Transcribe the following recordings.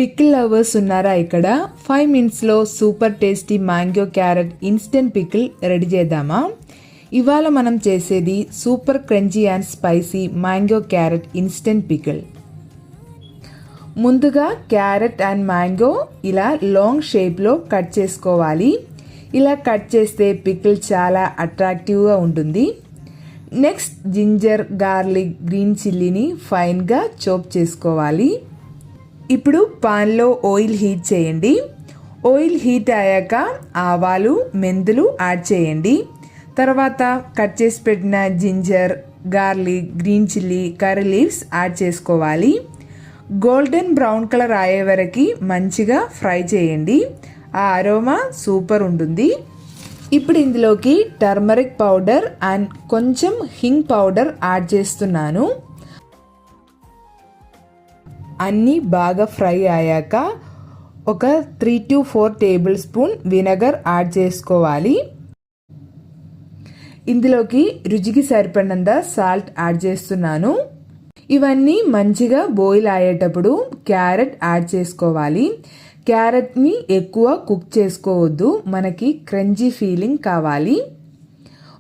Pickle lovers ఉన్నారా? ఇక్కడ 5 మినిట్స్లో super tasty mango carrot instant pickle ready చేద్దామా? ఇవాళ మనం చేసేది super crunchy and spicy mango carrot instant pickle. ముందుగా క్యారెట్ అండ్ మ్యాంగో ఇలా లాంగ్ షేప్లో కట్ చేసుకోవాలి. ఇలా కట్ చేస్తే పికిల్ చాలా అట్రాక్టివ్గా ఉంటుంది. నెక్స్ట్ జింజర్, గార్లిక్, గ్రీన్ చిల్లీని ఫైన్గా చాప్ చేసుకోవాలి. ఇప్పుడు పాన్లో ఆయిల్ హీట్ చేయండి. ఆయిల్ హీట్ అయ్యాక ఆవాలు, మెంతులు యాడ్ చేయండి. తర్వాత కట్ చేసి పెట్టిన ginger, garlic, green chilli, curry leaves add చేసుకోవాలి. గోల్డెన్ బ్రౌన్ కలర్ అయ్యే వరకు మంచిగా ఫ్రై చేయండి. ఆ అరోమా సూపర్ ఉంటుంది. ఇప్పుడు ఇందులోకి టర్మరిక్ పౌడర్ అండ్ కొంచెం హింగ్ పౌడర్ యాడ్ చేస్తున్నాను. అన్నీ బాగా ఫ్రై అయ్యాక ఒక 3 to 4 table spoon vinegar add చేసుకోవాలి. ఇందులోకి రుచికి సరిపడినంత సాల్ట్ యాడ్ చేస్తున్నాను. ఇవన్నీ మంచిగా బాయిల్ అయ్యేటప్పుడు క్యారెట్ యాడ్ చేసుకోవాలి. క్యారెట్ని ఎక్కువ కుక్ చేసుకోవద్దు, మనకి క్రంచీ ఫీలింగ్ కావాలి.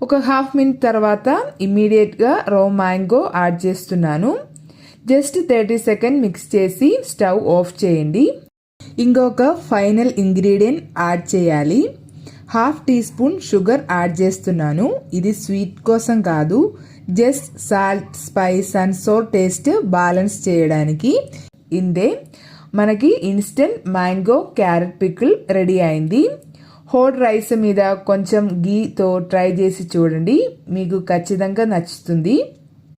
ఒక హాఫ్ మినిట్ తర్వాత ఇమ్మీడియట్గా రా మ్యాంగో యాడ్ చేస్తున్నాను. జస్ట్ 30 సెకండ్ మిక్స్ చేసి స్టవ్ ఆఫ్ చేయండి. ఇంకొక ఫైనల్ ఇంగ్రీడియంట్ యాడ్ చేయాలి. 1/2 టీ స్పూన్ షుగర్ యాడ్ చేస్తున్నాను. ఇది స్వీట్ కోసం కాదు, just salt, spice and sour taste balance చేయడానికి. ఇందే మనకి instant mango carrot pickle ready అయింది. హాట్ రైస్ మీద కొంచెం గీతో ట్రై చేసి చూడండి, మీకు ఖచ్చితంగా నచ్చుతుంది.